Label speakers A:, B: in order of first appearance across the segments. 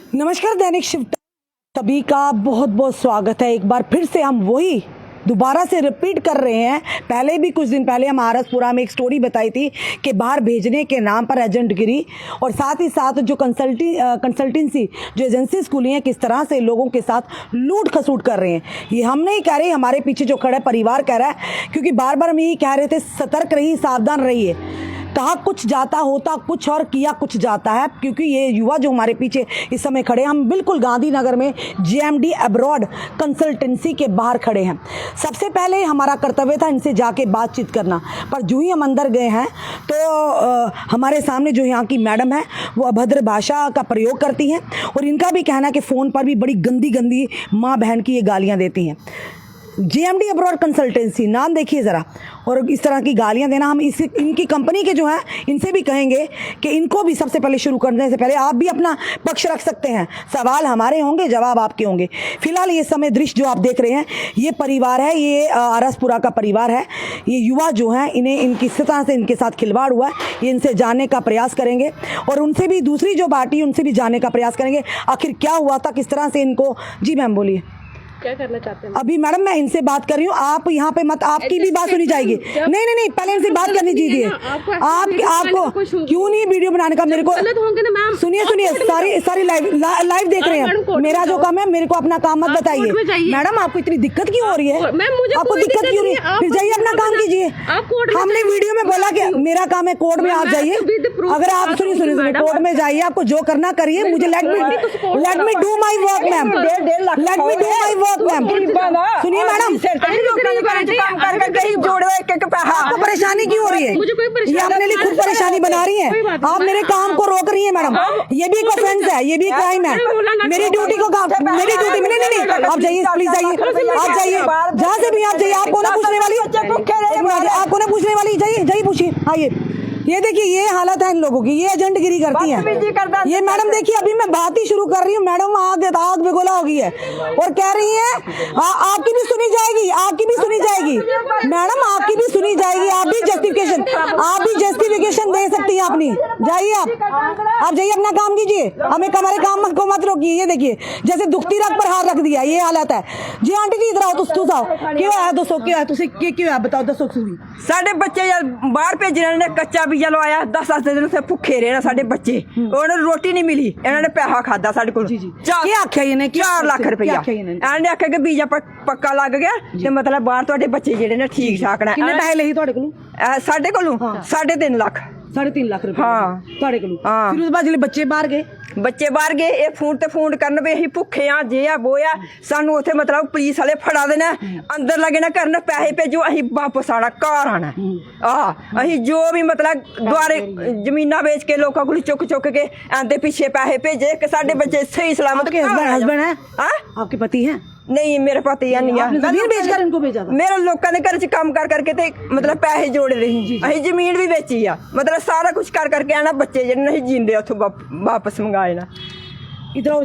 A: नमस्कार, दैनिक शिव सभी का बहुत बहुत स्वागत है। एक बार फिर से हम वही दोबारा से रिपीट कर रहे हैं। पहले भी कुछ दिन पहले हम आरसपुरा में एक स्टोरी बताई थी कि बाहर भेजने के नाम पर एजेंटगिरी और साथ ही साथ जो कंसल्टेंसी जो एजेंसीज खुली हैं किस तरह से लोगों के साथ लूट खसूट कर रहे हैं। ये हम नहीं कह रहे, हमारे पीछे जो खड़ा है परिवार कह रहा है, क्योंकि बार बार हम यही कह रहे थे सतर्क रहिए, सावधान रहिए। कहा कुछ जाता होता कुछ और किया कुछ जाता है, क्योंकि ये युवा जो हमारे पीछे इस समय खड़े हैं, हम बिल्कुल गांधीनगर में JMD अब्रॉड कंसल्टेंसी के बाहर खड़े हैं। सबसे पहले हमारा कर्तव्य था इनसे जाके बातचीत करना, पर जो ही हम अंदर गए हैं तो हमारे सामने जो यहाँ की मैडम है वो अभद्र भाषा का प्रयोग करती हैं और इनका भी कहना है कि फ़ोन पर भी बड़ी गंदी गंदी माँ बहन की ये गालियाँ देती हैं। JMD अब्रॉड कंसल्टेंसी नाम देखिए ज़रा, और इस तरह की गालियां देना। हम इनकी कंपनी के जो हैं इनसे भी कहेंगे कि इनको भी सबसे पहले शुरू करने से पहले आप भी अपना पक्ष रख सकते हैं। सवाल हमारे होंगे, जवाब आपके होंगे। फिलहाल ये समय दृश्य जो आप देख रहे हैं ये परिवार है, ये आरसपुरा का परिवार है। ये युवा जो हैं इन्हें इनकी तरह से इनके साथ खिलवाड़ हुआ है, ये इनसे जानने का प्रयास करेंगे और उनसे भी दूसरी जो पार्टी उनसे भी जानने का प्रयास करेंगे आखिर क्या हुआ था, किस तरह से इनको। जी मैम बोलिए,
B: क्या करना चाहते हैं?
A: अभी मैडम मैं इनसे बात कर रही हूँ, आप यहाँ पे मत, आपकी भी बात सुनी जाएगी। नहीं नहीं नहीं, पहले इनसे बात करनी दीजिए। आपको क्यों नहीं वीडियो बनाने का? मेरे को सुनिए सारी लाइव देख रहे हैं। मेरा जो काम है, मेरे को अपना काम मत बताइए। मैडम आपको इतनी दिक्कत क्यों हो रही है? आपको दिक्कत क्यों नहीं? फिर जाइए अपना काम कीजिए। हमने वीडियो में बोला कि मेरा काम है कोर्ट में, आप जाइए। अगर आप सुनिए कोर्ट में जाइए, आपको जो करना करिए। मुझे let me do my work ma'am, let me do my work ma'am. सुनिए मैडम, आपको परेशानी क्यों हो रही है? ये अपने लिए खुद परेशानी बना रही है। आप मेरे काम को रोक रही है मैडम, ये भी एक ऑफेंस है, ये भी क्राइम है। मेरी ड्यूटी को मेरी ड्यूटी में नहीं, आप जाइए प्लीज, जाइए आप जाइए, जहाँ से भी आप जाइए। आपको ना पूछने वाली, आपको ना पूछने वाली, जाइए पूछिए, आइए। ये देखिए ये हालत है इन लोगों की, ये एजेंटगिरी करती हैं। ये मैडम देखिए, अभी मैं बात ही शुरू कर रही हूँ, मैडम आग बेगोला हो गई है और कह रही है आपकी भी सुनी जाएगी, आपकी भी सुनी जाएगी मैडम, आपकी भी सुनी जाएगी। आप भी जस्टिफिकेशन दे सकती हैं अपनी। जाइए आप जाइए, अपना काम कीजिए, हमें हमारे काम को मत रोकिए। ये देखिए जैसे दुखती रग पर हाथ रख दिया, ये हालत है जी। आंटी जी इधर आओ, तुम आओ। क्यों है दोस्तों, क्यों है तुझे, क्यों है बताओ, दसो।
C: साढ़े बच्चे बाहर भेजने ने कच्चा बीजा लवाया, 10 दिन उसे भुखे रहे ना साढ़े बच्चे। उन्होंने रोटी नहीं मिली, इन्होंने पैसा खादा साढ़े को 4 लाख रुपया। इन्होंने आख्या कि बीजा पक्का लग गया ते मतलब बाहर तुहाडे बच्चे जेडे ने ठीक ठाक ने।
A: कितने पैसे लई तुहाडे कोलों?
C: साढ़े कोलों 3.5 लाख।
A: 3.5 लाख रुपए
C: हाँ
A: तुहाडे कोलों। फिर उस बाद जिले बच्चे बाहर गए,
C: ये फोन ते फोन करन भी असीं भुखे आ, जे आ वो आ। सानू उत्थे मतलब पुलिस वाले फड़ा देना, अंदर लगे ना करन, पैसे भेजो, असीं वापस आना, घर आना। असीं जो भी मतलब द्वारे जमीना बेच के लोगों को चुक के आंदे पीछे पैसे भेजे कि साडे बच्चे सही सलामत।
A: हस्बैंड है आपके, पति है?
C: नहीं मेरे पति है नहीं।
A: जमीन बेचकर इनको भेजा था?
C: मेरे लोगों ने घर च काम कर करके ते मतलब पैसे जोड़े रही, असीं जमीन भी बेची आ, मतलब सारा कुछ कर करके आना, बच्चे जेडे नहीं जींदे उत्थों वापस मंगाए ना।
A: इधर आओ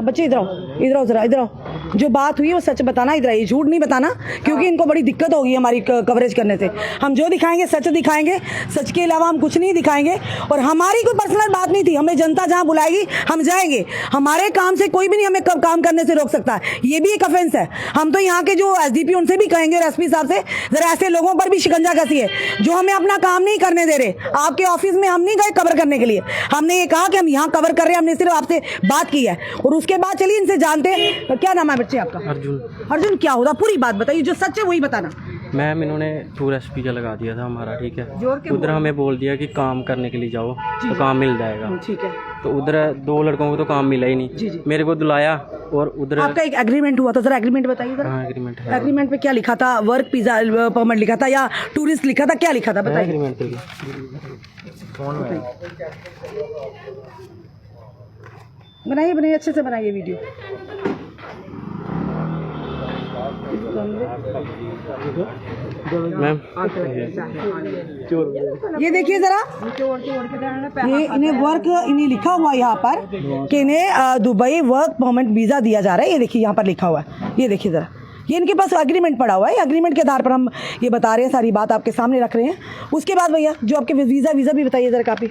A: बच्चे, इधर आओ। जो बात हुई वो सच बताना, इधर आइए, झूठ नहीं बताना, क्योंकि इनको बड़ी दिक्कत होगी हमारी कवरेज करने से। हम जो दिखाएंगे सच दिखाएंगे, सच के अलावा हम कुछ नहीं दिखाएंगे। और हमारी कोई पर्सनल बात नहीं थी, हमें जनता जहां बुलाएगी हम जाएंगे। हमारे काम से कोई भी नहीं हमें काम करने से रोक सकता है, ये भी एक ऑफेंस है। हम तो यहाँ के जो SDP उनसे भी कहेंगे, SP साहब से, जरा ऐसे लोगों पर भी शिकंजा कसिए जो हमें अपना काम नहीं करने दे रहे। आपके ऑफिस में हम नहीं गए कवर करने के लिए, हमने ये कहा कि हम यहाँ कवर कर रहे हैं, हमने सिर्फ आपसे बात की है। और उसके बाद चलिए इनसे जानते हैं, क्या नाम है बच्चे आपका? अर्जुन। क्या होता, पूरी बात बताइए, जो सच है वही बताना।
D: मैम इन्होंने टूर SP का लगा दिया था हमारा, ठीक है। उधर हमें बोल दिया कि काम करने के लिए जाओ तो काम मिल जाएगा, ठीक है। तो उधर 2 लड़कों को तो काम मिला ही नहीं। जी। मेरे को बुलाया और उधर आपका एक एग्रीमेंट हुआ था, जरा एग्रीमेंट बताइए। हाँ एग्रीमेंट है। एग्रीमेंट पे क्या लिखा था? वर्क वीजा परमिट लिखा था या टूरिस्ट लिखा था, क्या लिखा था बताइए? एग्रीमेंट पे बनाइए, अच्छे से बनाइए वीडियो। मैम ये देखिए जरा, ये इन्हें लिखा हुआ यहाँ पर कि इन्हें दुबई वर्क परमिट वीज़ा दिया जा रहा है। ये देखिए यहाँ पर लिखा हुआ है, ये देखिए ज़रा, ये इनके पास एग्रीमेंट पड़ा हुआ है। एग्रीमेंट के आधार पर हम ये बता रहे हैं, सारी बात आपके सामने रख रहे हैं। उसके बाद भैया जो आपके वीज़ा भी बताइए ज़रा, कापी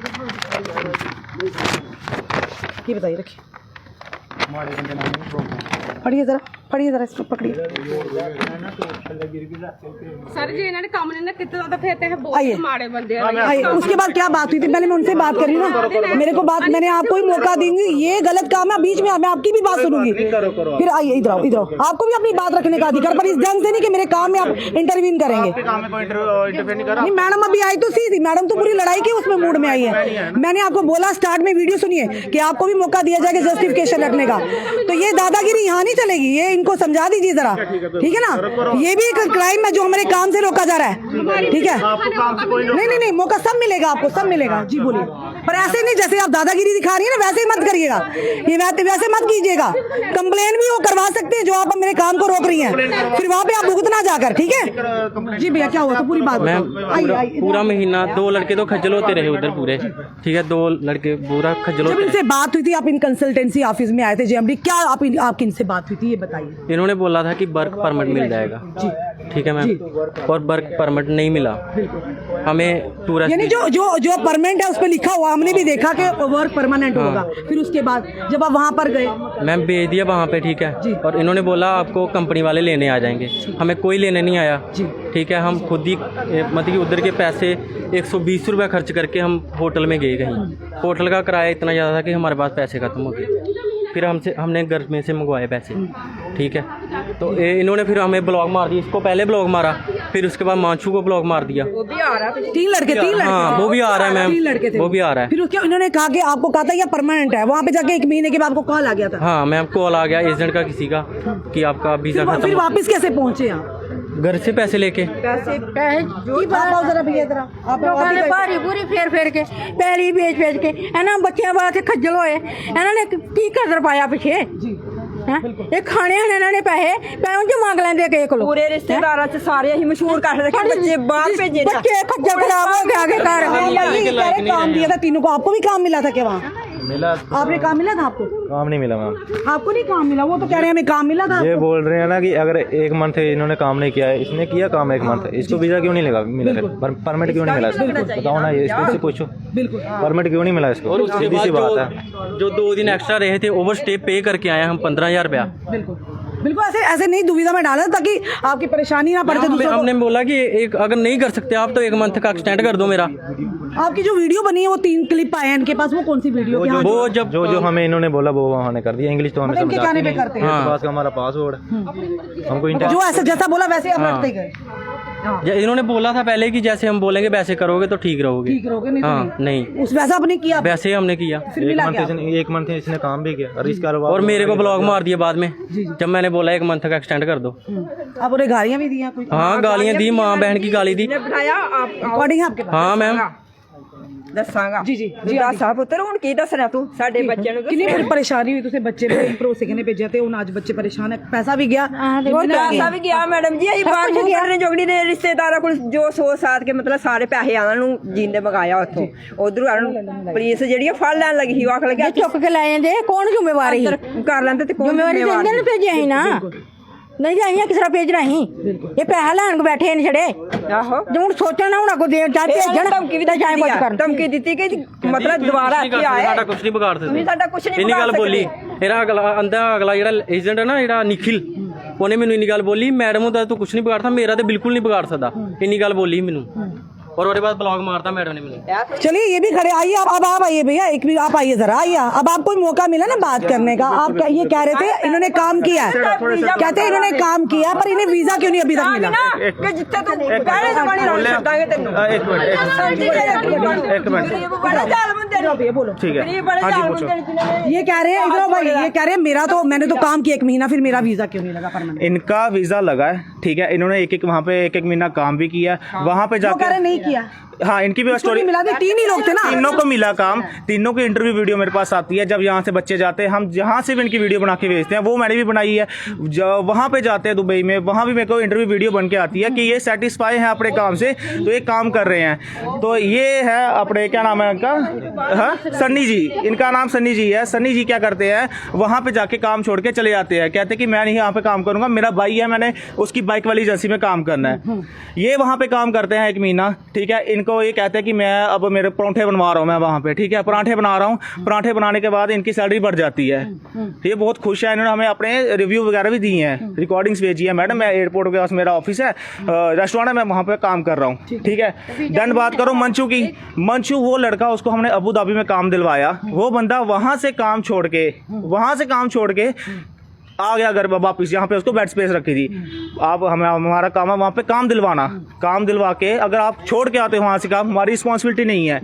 A: ये बताइए, रखिए, पढ़िए ज़रा इसको पकड़िए।
B: सर जी इन्होंने काम नहीं ना कितना तो फिर
A: आइए।
B: बहुत माड़े बंदे
A: आइए, उसके बाद क्या बात हुई थी? पहले मैं उनसे बात कर रही हूँ ना, मेरे को बात, मैंने आपको ही मौका दूंगी, ये गलत काम है, बीच में मैं आपकी भी बात सुनूंगी। फिर आइए, इधर आओ, आपको भी अपनी बात रखने का अधिकार, पर इस ढंग से नहीं कि मेरे काम में आप इंटरवीन करेंगे। नहीं मैडम अभी आई तो सी थी, मैडम तो पूरी लड़ाई की उसमें मूड में आई है। मैंने आपको बोला स्टार्ट में, वीडियो सुनिए, कि आपको भी मौका दिया जाएगा जस्टिफिकेशन रखने का। तो ये दादागिरी यहाँ नहीं चलेगी, ये इनको समझा दीजिए जरा, ठीक है ना? ये भी एक क्राइम है जो हमारे काम से रोका जा रहा है, ठीक है? नहीं, मौका सब मिलेगा आपको, सब मिलेगा। जी बोलिए, पर ऐसे नहीं जैसे आप दादागिरी दिखा रही है ना, वैसे मत करिएगा, ये वैसे मत कीजिएगा। कंप्लेन भी वो करवा सकते हैं जो आप मेरे काम को रोक रही हैं, फिर वहाँ पे आप भुगतना जाकर, ठीक है? जी भैया क्या हुआ तो पूरी बात
D: मैम,
A: बताओ।
D: पूरा महीना 2 लड़के तो खज्जल होते रहे उधर पूरे, ठीक है? 2 लड़के पूरा खज्जल
A: जब
D: होते
A: इनसे बात हुई थी, आप इन कंसल्टेंसी ऑफिस में आए थे जेएमडी, क्या आपकी इनसे बात हुई थी, ये बताइए।
D: इन्होंने बोला था कि वर्क परमिट मिल जाएगा, ठीक है मैम, और वर्क परमिट नहीं मिला हमें। टूरिस्ट
A: यानी जो परमानेंट है उस पर लिखा हुआ, हमने भी देखा कि वर्क परमानेंट होगा। फिर उसके बाद जब आप वहाँ पर गए,
D: मैम भेज दिया वहाँ पे, ठीक है? और इन्होंने बोला आपको कंपनी वाले लेने आ जाएंगे, हमें कोई लेने नहीं आया, ठीक है? हम खुद ही मतलब कि उधर के पैसे 120 रुपये खर्च करके हम होटल में गए। कहीं होटल का किराया इतना ज़्यादा था कि हमारे पास पैसे खत्म हो गए। फिर हमने घर में से मंगवाए पैसे, ठीक है? तो इन्होंने फिर हमें ब्लॉग मार दिया, इसको पहले ब्लॉग मारा, फिर उसके बाद मांशू को ब्लॉग मार दिया।
C: वो भी आ रहा है,
A: 3 लड़के
D: हाँ वो भी आ रहा है मैम,
A: 3 लड़के थे,
D: वो भी आ रहा है।
A: फिर उसके इन्होंने कहा कि आपको कहा था यह परमानेंट है, वहाँ पे जाके 1 महीने के बाद आपको कॉल आ गया था।
D: हाँ मैम, कॉल आ गया एजेंट का किसी का कि आपका वीज़ा
A: फिर
D: खत्म।
A: वापस कैसे पहुँचे आप?
D: घर से पैसे लेके।
B: भारी पूरी फेर के पैली बेच के है ना, बच्चों वास्ते खज्जल होए, इन्होंने की कदर पाया पिछे ये खाने इन्होंने पैसे जो मंग लेंदे के कोलो।
C: पूरे रिश्तेदारां च सारे ही मशहूर कर रखे, बच्चे बाहर भेजे,
B: बच्चे खज्जल खराब हो गया के घर।
A: काम दिया था तीनों को, आपको भी काम मिला था क्या वहाँ?
E: मिला।
A: आपने काम मिला था आपको?
E: काम नहीं मिला मैम।
A: आपको नहीं काम मिला? वो तो कह रहे हैं हमें काम मिला था।
E: ये बोल रहे हैं ना कि अगर 1 मंथ इन्होंने काम नहीं किया है, इसने किया काम 1 मंथ, इसको वीजा क्यों नहीं लगा मिला, परमिट क्यों नहीं मिला इसको? बताओ ना, ये इससे पूछो,
A: बिल्कुल
E: परमिट क्यों नहीं मिला इसको?
D: और उसके
E: सीधी
D: बाद
E: सी बात है।
D: जो 2 दिन एक्स्ट्रा रहे थे, ओवर स्टे पे करके आए हम 15,000 रुपया।
A: बिल्कुल ऐसे नहीं दुविधा में डाला ताकि आपकी परेशानी ना पड़े दूसरों को।
D: हमने बोला कि एक अगर नहीं कर सकते आप तो 1 मंथ का एक्सटेंड कर दो मेरा।
A: आपकी जो वीडियो बनी है वो 3 क्लिप आए हैं इनके पास, वो कौन सी वीडियो?
D: वो जब
E: जो हमें इन्होंने बोला वो वहाँ ने कर दिया, इंग्लिश तो हमें
A: इनके
E: समझाती
A: कहने पे
E: नहीं।
A: करते हैं।
E: इनके पास का हमारा पासवर्ड हमको
A: जो ऐसा जैसा बोला वैसे आप रखते गए।
D: इन्होंने बोला था पहले कि जैसे हम बोलेंगे वैसे करोगे तो ठीक रहोगे।
A: ठीक रहोगे, नहीं तो
D: हाँ नहीं,
A: उस वैसा आपने किया,
D: वैसे हमने किया।
A: फिर मिला क्या?
E: 1 मंथ इसने काम भी किया और इसका
D: और मेरे को ब्लॉग मार दिया बाद में, जब मैंने बोला 1 मंथ का एक्सटेंड कर दो।
A: आप उन्हें गालियाँ भी दी हैं कोई?
D: हाँ गालियाँ दी, माँ बहन की गाली दी।
C: बिठाया आप
A: रिकॉर्डिंग है आपके पास?
D: हाँ मैम,
C: दसांगा
A: जी
C: दसा पुत्र हुण की दसना तू साडे बच्चे नु
A: कितनी बड़ी परेशानी हुई तुझे? बच्चे भरोसे किने भेजे थे, उन आज बच्चे परेशान है, पैसा भी गया
C: पैसा भी गया मैडम जी, ਅਸੀਂ ਬਾਹਰ ਨੂੰ ਕਰਨੇ ਜੋਗੜੀ ਨੇ ਰਿਸ਼ਤੇਦਾਰਾਂ ਕੋਲ ਜੋ ਸੋਚ ਸਾਥ ਕੇ ਮਤਲਬ ਸਾਰੇ ਪੈਸੇ ਆਨਾਂ ਨੂੰ ਜੀਂਦੇ ਮੰਗਾਇਆ ਉੱਥੋਂ, ਉਧਰੋਂ ਪੁਲਿਸ ਜਿਹੜੀ ਫੜ ਲੈਣ ਲੱਗੀ ਸੀ, ਉਹ ਆਖ ਲਗਿਆ
B: ਚੁੱਕ ਕੇ ਲੈ ਜਾਂਦੇ, ਕੌਣ ਜ਼ਿੰਮੇਵਾਰ ਸੀ?
C: ਕਰ ਲੈਂਦੇ ਤੇ ਕੌਣ
B: ਜ਼ਿੰਮੇਵਾਰੀ
C: ਜ਼ਿੰਮੇਵਾਰ
B: ਇਹਨਾਂ ਨੂੰ ਭੇਜਿਆ ਸੀ ਨਾ, ਨਹੀਂ ਜਾਈਆਂ ਕਿਸ ਤਰ੍ਹਾਂ ਭੇਜਣਾ ਸੀ? ਇਹ ਪੈਸਾ ਲੈਣ ਕੋ ਬੈਠੇ ਨੇ ਛੜੇ,
C: ਆਹੋ
B: ਜੇ ਹੁਣ ਸੋਚਣ ਨਾ ਹੁਣ ਅੱਗੋਂ ਦੇ ਜਾ ਭੇਜਣ
C: ਧਮਕੀ ਵੀ
B: ਜਾਏ ਕੁਝ ਕਰਨ।
C: ਧਮਕੀ ਦਿੱਤੀ ਕਿ ਮਤਲਬ ਦੁਬਾਰਾ ਇੱਥੇ ਆਏ
D: ਸਾਡਾ ਕੁਝ ਨਹੀਂ ਵਿਗਾੜ
C: ਤੁਸੀਂ
D: ਸਕਦੇ।
C: ਸਾਡਾ ਕੁਝ ਨਹੀਂ
D: ਇੰਨੀ ਗੱਲ
C: ਵਿਗਾੜ
D: ਬੋਲੀ,
C: ਸਕਦੇ।
D: ਇਹਦਾ ਅਗਲਾ ਜਿਹੜਾ ਏਜੰਟ ਹੈ ਨਾ, ਜਿਹੜਾ ਨਿਖਿਲ, ਉਹਨੇ ਮੈਨੂੰ ਇੰਨੀ ਗੱਲ ਬੋਲੀ, ਮੈਡਮ ਦਾ ਤੂੰ ਕੁਝ ਨਹੀਂ ਵਿਗਾੜ ਸਕਦਾ, ਮੇਰਾ ਤੇ ਬਿਲਕੁਲ ਨਹੀਂ ਵਿਗਾੜ ਸਕਦਾ, ਇੰਨੀ ਗੱਲ ਬੋਲੀ ਮੈਨੂੰ। और उसके बाद ब्लॉग मारता मैडम ने मुझे।
A: चलिए ये भी खड़े आइए, अब आप आइए भैया, एक भी आप आइए जरा, आइए। अब आपको मौका मिला ना बात करने का, आप ये कह रहे थे इन्होंने काम किया है, कहते हैं इन्होंने काम किया, पर इन्हें वीजा क्यों नहीं अभी तक मिला?
C: कि जिथे तू गहरे जमाने रह सकदांगे तेनू।
E: एक मिनट
C: बड़े जाल बंदे ने
A: बोलो,
E: ठीक है।
C: गरीब बड़े जाल बंदे ने
A: ये कह रहे हैं इधर भाई, ये कह रहे हैं मेरा तो मैंने तो काम किया 1 महीना, फिर मेरा वीजा क्यों नहीं लगा परमानेंट?
F: इनका वीजा लगा है, ठीक है, इन्होंने एक वहाँ पे 1 महीना काम भी किया, वहाँ पे
A: वो कह
F: जाकर
A: रहे नहीं किया,
F: हाँ इनकी भी
A: स्टोरी
F: स्टोरी
A: मिला थे, 3 ही लोग थे ना,
F: तीनों को मिला काम, तीनों की इंटरव्यू वीडियो मेरे पास आती है। जब यहाँ से बच्चे जाते हैं, हम जहाँ से भी इनकी वीडियो बना के भेजते हैं, वो मैंने भी बनाई है। जब वहाँ पे जाते हैं दुबई में, वहाँ भी मेरे को इंटरव्यू वीडियो बन के आती है कि ये सेटिस्फाई हैं अपने काम से, तो ये काम कर रहे हैं। तो ये है अपने, क्या नाम है इनका? हाँ सन्नी जी, इनका नाम सन्नी जी है। सन्नी जी क्या करते हैं, वहाँ पे जाके काम छोड़ के चले जाते हैं, कहते हैं कि मैं नहीं यहाँ पे काम करूँगा, मेरा भाई है, मैंने उसकी बाइक वाली एजेंसी में काम करना है। ये वहाँ पे काम करते हैं 1 महीना, ठीक है। इनको इनको ये कहते हैं कि मैं अब मेरे पराठे बनवा रहा हूँ, मैं वहाँ पे ठीक है पराठे बना रहा हूँ। पराठे बनाने के बाद इनकी सैलरी बढ़ जाती है। ये बहुत खुश है, इन्होंने हमें अपने रिव्यू वगैरह भी दिए हैं, रिकॉर्डिंग्स भेजी है। मैडम मैं एयरपोर्ट के पास मेरा ऑफिस है, रेस्टोरेंट है, मैं वहाँ पे काम कर रहा हूँ ठीक है। देन बात करो मंशू की। मंशू वो लड़का, उसको हमने अबू धाबी में काम दिलवाया, वो बंदा वहाँ से काम छोड़ के आ गया घर वापस, यहाँ पे उसको बेड स्पेस रखी थी। आप हमारा काम है वहाँ पे काम दिलवाना, काम दिलवा के अगर आप छोड़ के आते हो वहाँ से काम, हमारी रिस्पॉन्सिबिलिटी नहीं है,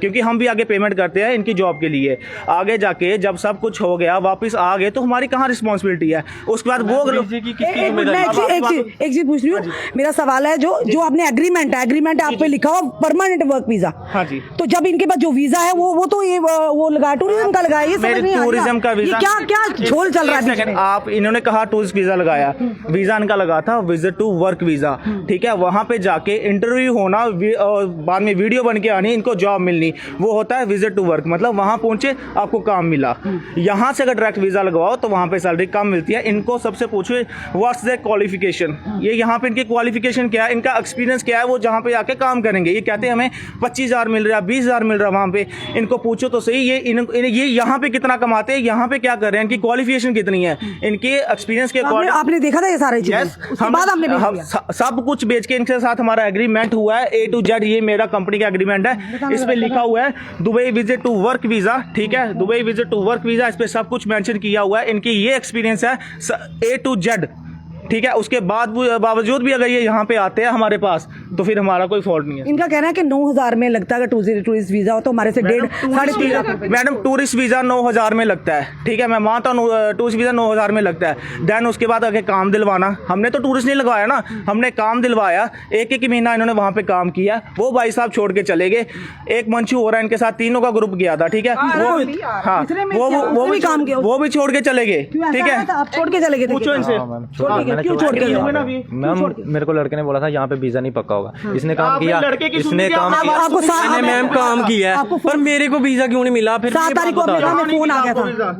F: क्योंकि हम भी आगे पेमेंट करते हैं इनकी जॉब के लिए। आगे जाके जब सब कुछ हो गया वापस आ गए तो हमारी कहाँ रिस्पॉन्सिबिलिटी है। उसके बाद वो
A: एक चीज पूछ रही हूँ, मेरा सवाल है जो आपने एग्रीमेंट है आप पे लिखा हुआ परमानेंट वर्क वीजा।
F: हाँ जी।
A: तो जब इनके पास जो वीजा है वो तो ये वो लगा टूरिज्म का लगा, ये समझ नहीं आ रहा।
F: टूरिज्म का वीजा
A: क्या झोल चल रहा है।
F: आप इन्होंने कहा टूरिस्ट वीजा लगाया, वीजा इनका लगा था विजिट टू वर्क वीजा ठीक है। वहां पे जाके इंटरव्यू होना और बाद में वीडियो बन के आनी, इनको जॉब मिलनी, वो होता है विजिट टू वर्क, मतलब वहां पहुंचे आपको काम मिला। यहां से अगर डायरेक्ट वीजा लगवाओ तो वहां पे सैलरी कम मिलती है। इनको सबसे पूछो व्हाट्स द क्वालिफिकेशन, ये यहाँ पे इनकी क्वालिफिकेशन क्या है, इनका एक्सपीरियंस क्या है, वो जहाँ पे आके काम करेंगे। ये कहते हैं हमें 25,000 मिल रहा है, 20,000 मिल रहा है वहां पे। इनको पूछो तो सही ये यहाँ पे कितना कमाते हैं, यहाँ पे क्या कर रहे हैं, इनकी क्वालिफिकेशन कितनी है, इनके एक्सपीरियंस के अकॉर्डिंग।
A: आपने देखा था ये सारे चीजें?
F: हम सब कुछ बेच के इनके साथ हमारा एग्रीमेंट हुआ है A to Z। ये मेरा कंपनी का एग्रीमेंट है, इस पे लिखा हुआ है Dubai visit to work visa ठीक है, Dubai visit to work visa, इस पे सब कुछ मेंशन किया हुआ है। इनकी ये एक्सपीरियंस है A to Z ठीक है। उसके बावजूद भी अगर ये यहाँ पे आते हैं हमारे पास तो फिर हमारा कोई फॉल्ट नहीं है।
A: इनका कहना है कि 9,000 में लगता है, अगर टूरिस्ट वीजा हो तो हमारे से 1.5-3 लाख।
F: मैडम टूरिस्ट वीजा 9,000 में लगता है ठीक है, मैं मानता हूँ टूरिस्ट वीजा 9,000 में लगता है। देन उसके बाद आगे काम दिलवाना, हमने तो टूरिस्ट नहीं लगवाया ना, हमने काम दिलवाया। एक महीना इन्होंने वहाँ पे काम किया, वो भाई साहब छोड़ के चले गए। एक मंशू हो रहा है इनके साथ, तीनों का ग्रुप गया था ठीक है, वो भी छोड़ के चले गए ठीक है।
A: आप छोड़ के चले गए थे?
F: पूछो इनसे
A: क्यों छोड़ के गए?
E: मैम मेरे को लड़के ने बोला था यहाँ पे वीजा नहीं पक्का होगा। इसने काम किया, इसने काम किया,
A: आपको
D: मैम काम किया है, पर मेरे को वीजा क्यों नहीं मिला? फिर
A: 7 तारीख को मेरा में फोन आ गया था।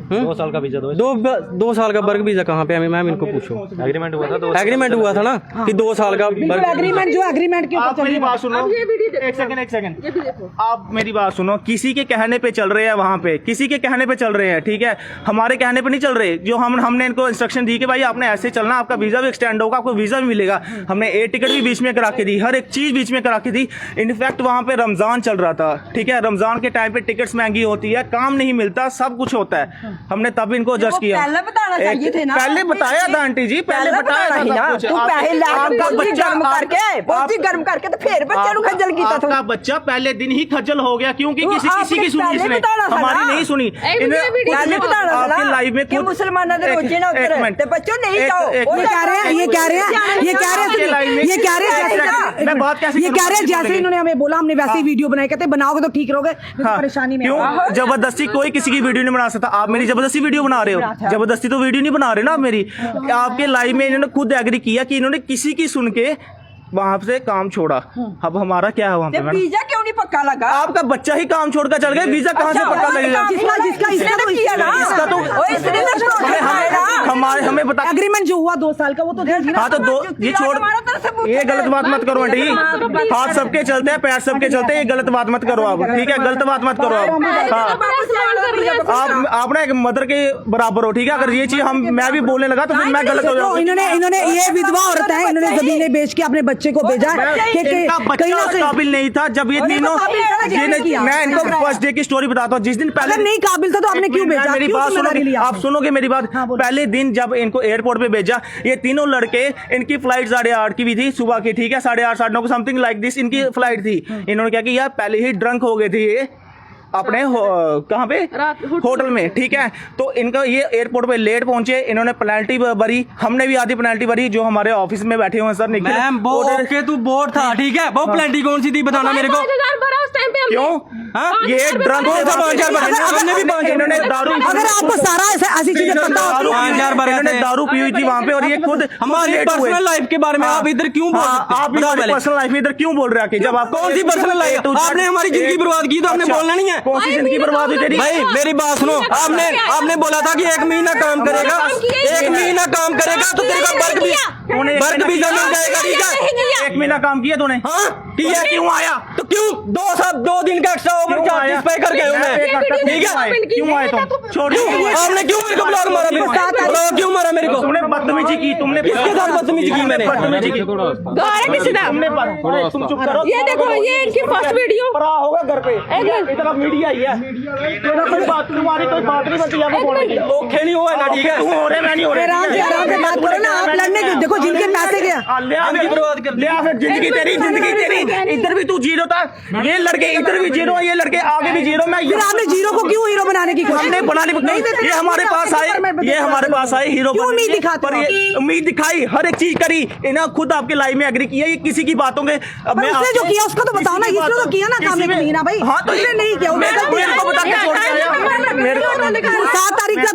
E: 2 साल का वीजा
D: दो साल का वर्क वीजा कहाँ पे है मैम? इनको पूछो।
E: एग्रीमेंट हुआ था,
D: एग्रीमेंट हुआ था ना कि 2 साल का
A: एग्रीमेंट के
F: आप मेरी बात सुनो, एक सेकंड आप मेरी बात सुनो। किसी के कहने पे चल रहे हैं वहाँ पे, किसी के कहने पे चल रहे हैं ठीक है, हमारे कहने पे नहीं चल रहे। जो हमने इनको इंस्ट्रक्शन दी कि भाई आपने ऐसे चलना, आपका वीजा भी एक्सटेंड होगा, आपको वीजा भी मिलेगा। हमने एयर टिकट भी बीच में करा के दी, हर एक चीज बीच में करा के दी। इनफैक्ट वहाँ पे रमजान चल रहा था ठीक है, रमजान के टाइम पे टिकट्स महंगी होती है, काम नहीं मिलता, सब कुछ होता है। हमने तब इनको जज किया।
C: पहले बताना चाहिए थे ना।
F: पहले बताया था आंटी जी, पहले बताया था ना।
C: तू पहले गर्म करके तो फिर बच्चे नु खज्जल कीता था।
F: आपका बच्चा पहले दिन ही खज्जल हो गया क्योंकि किसी की सुनी इसने, हमारी नहीं सुनी।
C: पहले बताना था
F: आपकी लाइफ में
C: कि मुसलमानों दे रोजे ना उतरे ते बच्चों नहीं जाओ।
A: ये कह रहे हैं जैसे इन्होंने हमें बोला, हमने वैसे ही वीडियो बनाई, कहते बनाओगे तो ठीक रहोगे, परेशानी में।
F: क्यों जबरदस्ती कोई किसी की वीडियो नहीं बना सकता? आप मेरी जबरदस्ती वीडियो बना रहे हो, जबरदस्ती तो वीडियो नहीं बना रहे ना आप मेरी। आपके लाइव में इन्होंने खुद एग्री किया कि इन्होंने किसी की सुन के वहाँ से काम छोड़ा। अब हमारा क्या है वहाँ पे?
C: वीजा क्यों नहीं पक्का लगा?
F: आपका बच्चा ही काम छोड़कर चल गया, वीजा कहाँ से पक्का लगेगा? हमें बता,
A: एग्रीमेंट जो हुआ 2 साल का वो तो
F: हाँ तो ये छोड़, ये गलत बात मत करो आंटी। हाथ सबके चलते हैं, पैर सबके चलते हैं, ये गलत बात मत करो आप ठीक है, गलत बात मत करो आप आप ना एक मदर के बराबर हो ठीक है। अगर ये चीज मैं भी बोलने लगा तो फिर मैं गलत हो जाऊंगा।
A: इन्होंने ये विधवा औरत है, इन्होंने जमीनें बेच के अपने बच्चे को भेजा।
F: इनका बच्चा उस काबिल नहीं था जब ये तीनों, मैं इनको फर्स्ट डे की स्टोरी बताता हूँ। जिस दिन पहले
A: नहीं काबिल था तो आपने क्यों भेजा?
F: मेरी बात सुनोगे, आप सुनोगे मेरी बात। पहले दिन जब इनको एयरपोर्ट पे भेजा, ये तीनों लड़के, इनकी फ्लाइट 8:30 की भी थी सुबह की ठीक है, 8:30 8:09 को समथिंग लाइक दिस इनकी फ्लाइट थी। इन्होंने क्या किया, पहले ही ड्रंक हो गए थे ये अपने कहाँ पे, होटल में ठीक है। तो इनका ये एयरपोर्ट पे लेट पहुंचे, इन्होंने पेनल्टी भरी, हमने भी आधी पेनल्टी भरी। जो हमारे ऑफिस में बैठे हुए हैं सर निखिल,
D: मैम वो ओके तू बोर्ड था ठीक है, वो पेनल्टी कौन सी थी बताना मेरे को।
B: 5,000 भरा उस टाइम पे
F: क्यों? हाँ, ये ड्रंक
D: हमने भी 5,000
F: इन्होंने दारू,
A: अगर आपको सारा ऐसी चीजें पता होती हैं,
D: 5,000 बार
F: इन्होंने दारू पी हुई थी वहाँ पे और ये खुद
D: हमारी पर्सनल लाइफ के बारे में आप इधर क्यों बोल सकते हैं?
F: आप पर्सनल लाइफ में इधर क्यों बोल रहे हैं? जब आप
D: कौन सी पर्सनल लाइफ? आपने हमारी जिंदगी बर्बाद की तो हमने बोलना नहीं है।
F: कौन सी जिंदगी बर्बाद हुई तेरी?
D: भाई मेरी बात सुनो, आपने बोला था कि 1 महीना काम करेगा, 1 महीना काम करेगा तो तेरे का वर्क भी जमीन जाएगा, ठीक है?
F: 1 महीना काम किया तूने?
D: हाँ ठीक है।
F: क्यों आया?
D: तो क्यों 2 दिन का एक्स्ट्रा ओवर चार्जेस पे कर गए मैं, ठीक है?
F: क्यों आए तुम? छोड़
D: आपने क्यों मेरे को ब्लॉग मारा? ब्लॉग क्यों मारा मेरे को?
F: तुमने बदतमीजी की, तुमने
D: किसके साथ बदतमीजी की मैंने?
F: बदतमीजी की तुम चुप करो।
B: ये देखो, ये इनकी फर्स्ट वीडियो।
F: पड़ा होगा घर पे, इतना मीडिया ही है, तुम्हारी कोई बात नहीं बनती है बोलने की।
D: ओके नहीं हुआ ना, ठीक है?
F: तुम हो रहे, मैं नहीं हो रहा।
A: आराम से बात करो ना, आप लड़ने के देखो जिनके पैसे गया
D: बर्बाद कर
F: ले फिर जिंदगी तेरी इधर भी तू जीरो था, ये लड़के इधर भी जीरो, ये लड़के आगे भी जीरो। मैं
A: फिर आपने जीरो को क्यों हीरो बनाने की कोशिश?
F: हमने बनाने नहीं, ये हमारे पास आए हीरो
A: क्यों उम्मीद दिखाते
F: पर
A: हो?
F: ये उम्मीद दिखाई, हर एक चीज करी, इन्हें खुद आपके लाइव में एग्री किया, ये किसी की बातों के। अब
A: पर उसने जो किया उसको तो बताओ ना, इसने तो किया ना काम एक महीना भाई।
F: हाँ तो
A: इसने नहीं किया,
F: मेरे को बता के छोड़ के आया। मेरे को
A: 7 तारीख का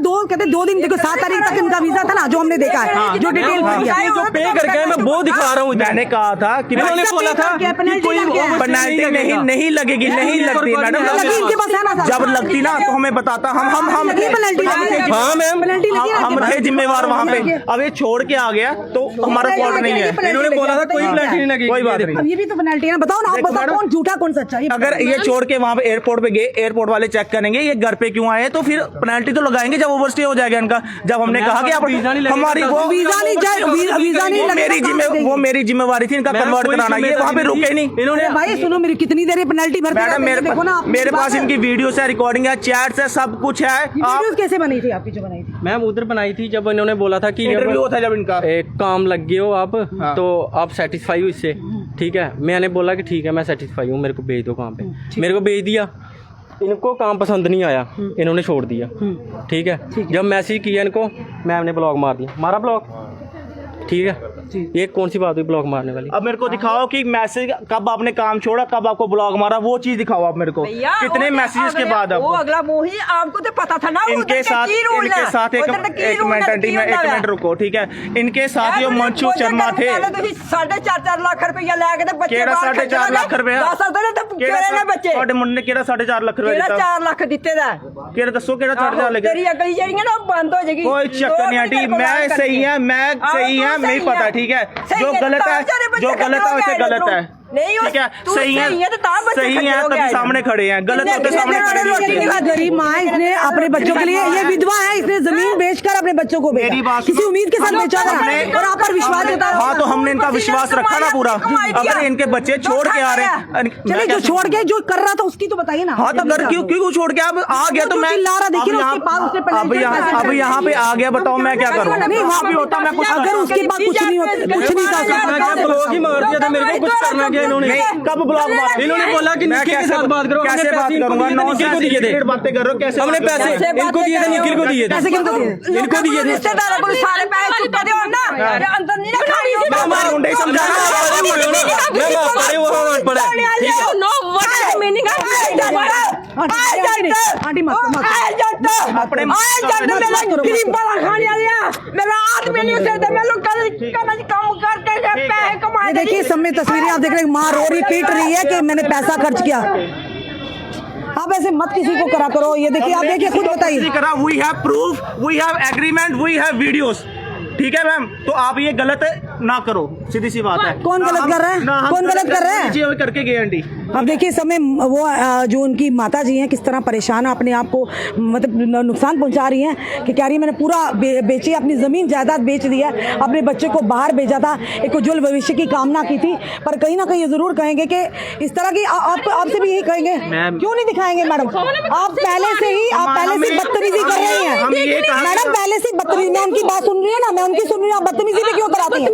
A: 2 दिन देखो, 7 तारीख तक इनका वीजा था ना, जो हमने देखा है, जो डिटेल
D: जो पे करके है, मैं वो दिखा रहा हूँ।
F: मैंने कहा था कि
D: इन्होंने बोला था कि
F: कोई पेनल्टी नहीं लगेगी, नहीं लगती मैडम।
A: इनके पास है ना,
F: जब लगती ना तो हमें बताता, हम
A: पेनल्टी
D: हाँ मैम,
F: हम थे जिम्मेवार वहाँ पे। अब ये छोड़ के आ गया तो हमारा फॉल्ट नहीं है।
D: इन्होंने बोला था कोई पेनल्टी नहीं लगेगी,
F: कोई बात नहीं।
A: अब ये भी तो पेनल्टी है ना, बताओ ना, आप बताओ कौन झूठा कौन सच्चा?
F: अगर ये छोड़ के वहाँ पे एयरपोर्ट पे गए, एयरपोर्ट वाले चेक करेंगे ये घर पे क्यों आए, तो फिर पेनल्टी तो लगाएंगे जब ओवरस्टे हो जाएगा इनका। जब हमने कहा कि आप हमारी वो
A: वीजा नहीं,
F: वो मेरी जिम्मेवारी थी इनका कन्वर्ट कराना, ये वहाँ पे रुके नहीं इन्होंने।
A: भाई सुनो, मेरी कितनी देर पेनल्टी भरते
F: मैडम मेरे पास इनकी वीडियो है, रिकॉर्डिंग है, चैट है, सब कुछ है।
A: वीडियोस कैसे बनी थी आपकी जो बनाई थी?
D: मैम उधर बनाई थी जब इन्होंने बोला था कि
F: इंटरव्यू था जब इनका,
D: एक काम लग गए हो आप तो आप सेटिस्फाई हो इससे, ठीक है? मैंने बोला कि ठीक है मैं सेटिस्फाई हूँ, मेरे को भेज दो काम पे। मेरे को भेज दिया, इनको काम पसंद नहीं आया, इन्होंने छोड़ दिया, ठीक है? जब मैसेज किया इनको, मैम ने ब्लॉक मार दिया, मारा ब्लॉक, ठीक है? ये कौन सी बात हुई ब्लॉक मारने वाली?
F: अब मेरे को दिखाओ कि मैसेज कब आपने काम छोड़ा, कब आपको ब्लॉक मारा, वो चीज दिखाओ आप मेरे को। कितने मैसेजेस के बाद
C: वो अगला वो ही आपको तो पता था ना।
F: इनके साथ एक मिनट रुको, ठीक है? इनके साथ जो मंचू शर्मा थे,
C: 4.5 लाख रुपया लैके ते बच्चे
F: 4.5 लाख रुपया
C: बच्चे
F: ਤੁਹਾਡੇ ਮੁੰਡੇ ਨੇ ਕਿਹੜਾ 4.5 ਲੱਖ ਰੁਪਇਆ ਦਿੱਤਾ?
C: 4 ਲੱਖ ਦਿੱਤੇ ਦਾ।
F: ਕਿਹੜਾ ਦੱਸੋ ਕਿਹੜਾ 4.5 ਲੱਖ?
C: ਤੇਰੀ ਅਗਲੀ ਜਿਹੜੀ ਹੈ ਨਾ ਉਹ ਬੰਦ ਹੋ ਜਾਏਗੀ।
F: कोई चक्कर नहीं आंटी, मैं सही है, नहीं पता, ठीक है? जो गलत है उसे गलत है,
C: नहीं
F: ठीक है? सही है तभी सामने खड़े हैं, गलत होते सामने खड़े नहीं होते।
A: गरीब माँ, इसने अपने बच्चों के लिए, ये विधवा है, इसने जमीन बेचकर अपने बच्चों को
F: मेरी
A: बेचा,
F: बात
A: किसी उम्मीद के साथ बेचा था और आप पर विश्वास देता है।
F: हाँ तो हमने इनका विश्वास रखा ना पूरा। अगर इनके बच्चे छोड़ के आ रहे हैं,
A: चलिए जो छोड़ के जो कर रहा था उसकी तो बताइए ना।
F: हाँ तो घर क्यों छोड़ के अब आ गया? तो मैं अब यहाँ पे आ गया, बताओ मैं क्या करूँ? वहाँ भी होता मैं कुछ,
A: अगर उसके पास कुछ नहीं होता, कुछ नहीं कर सकता,
D: ब्लॉक ही मार दिया था, मेरे को कुछ करना क्या इन्होंने?
F: कब ब्लॉक मारा?
D: इन्होंने बोला कि निखिल के साथ बात करो,
F: कैसे बात करूंगा?
D: निखिल को दिए थे,
F: बातें कर रहे हो कैसे?
D: हमने पैसे इनको दिए थे, निखिल को दिए थे,
A: पैसे किनको दिए?
D: इनको दिए थे।
C: रिश्तेदारों को सारे पैसे चुका दे ना, अरे अंदर नहीं ना खानी हो।
F: मैं हमारे मुंडे समझाना
A: आंटी मत देखिए समय तस्वीरें आप देख रहे हैं, माँ रो रही पीट रही है कि मैंने पैसा खर्च किया। आप ऐसे मत किसी को करा करो। ये देखिए, आप देखिए खुद बताइए।
F: We have proof, we have agreement, we have videos, ठीक है मैम? तो आप ये गलत ना करो, सीधी सी बात है।
A: कौन गलत कर रहा है? कौन गलत कर रहा है?
F: जी करके गए आंटी।
A: अब देखिए समय वो जो उनकी माता जी हैं किस तरह परेशान है, अपने आप को मतलब नुकसान पहुंचा रही हैं कि कह रही है मैंने पूरा बेची, अपनी ज़मीन जायदाद बेच दी है, अपने बच्चे को बाहर भेजा था, एक उज्जवल भविष्य की कामना की थी। पर कहीं ना कहीं ये ज़रूर कहेंगे कि इस तरह की आपसे भी यही कहेंगे, क्यों नहीं दिखाएंगे मैडम? आप पहले से बदतमीजी कर रही हैं मैडम, पहले से बदतमीजी। मैं उनकी बात सुन रही है ना, मैं उनकी सुन रही हूँ, आप बदतमीजी में क्यों कराती हैं?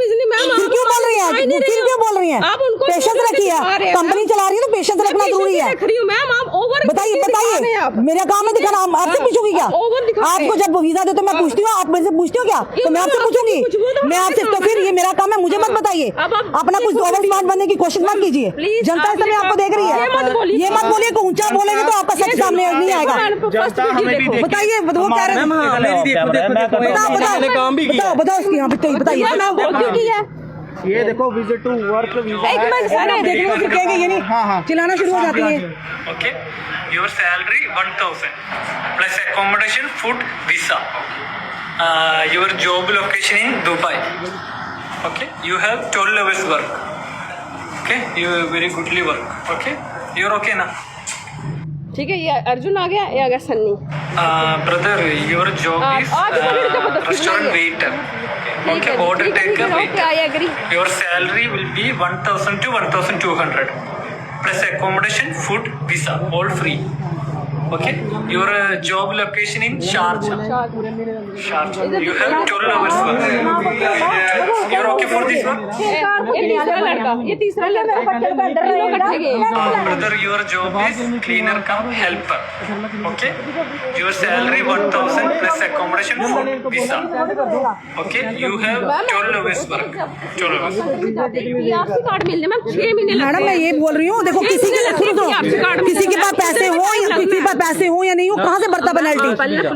A: क्यों बोल रही है, फिर क्यों बोल रही है? पेशेंस रखिए, कंपनी चला रही है तो पेशेंस रखना जरूरी है। बताइए मेरा काम है दिखाना, आपसे पूछूंगी क्या? आपको जब वीजा दे तो मैं पूछती हूँ, आप मेरे से पूछती हो क्या? तो मैं आपसे पूछूंगी, मैं आपसे, तो फिर ये मेरा काम है, मुझे मत बताइए। अपना कुछ ओवर स्मार्ट बनने की कोशिश मत कीजिए, जनता इस समय आपको देख रही है। ये मत बोलिए कि ऊंचा बोलेंगे तो आपका सच सामने नहीं आएगा। बताइए, वो कह रहे हैं, बताओ इसकी, हाँ बताइए।
F: ये देखो विजिट टू वर्क वीजा
A: एक मिनट सर, देखने को फिर कहेंगे ये नहीं चिल्लाना शुरू हो जाती है।
G: Okay, your salary 1000 plus accommodation, food, visa. Your job location in Dubai. Okay, you have 12 hours work. Okay, you very goodly work. Okay, you're okay na?
H: ठीक है, ये अर्जुन आ गया, ये आ गया Sunny.
G: Brother, your job is restaurant waiter. Okay, order taker waiter.
H: I agree.
G: Your salary will be 1000 to 1200 plus accommodation, food, visa, all free. Okay, your job location in Sharjah. You have 12 hours work. You're okay for this one?
H: ये तीसरा लड़का
G: Brother, your job is cleaner cum helper. Okay, your salary 1000 plus accommodation, food, visa. Okay, you have 12 hours work. 12 hours.
H: आपसी card मिलने में 6 महीने
A: madam मैं ये बोल रही हूँ, देखो किसी के पास पैसे हो या किसी के पास पैसे हो या नहीं हो, कहाँ से बढ़ता पेनल्टी?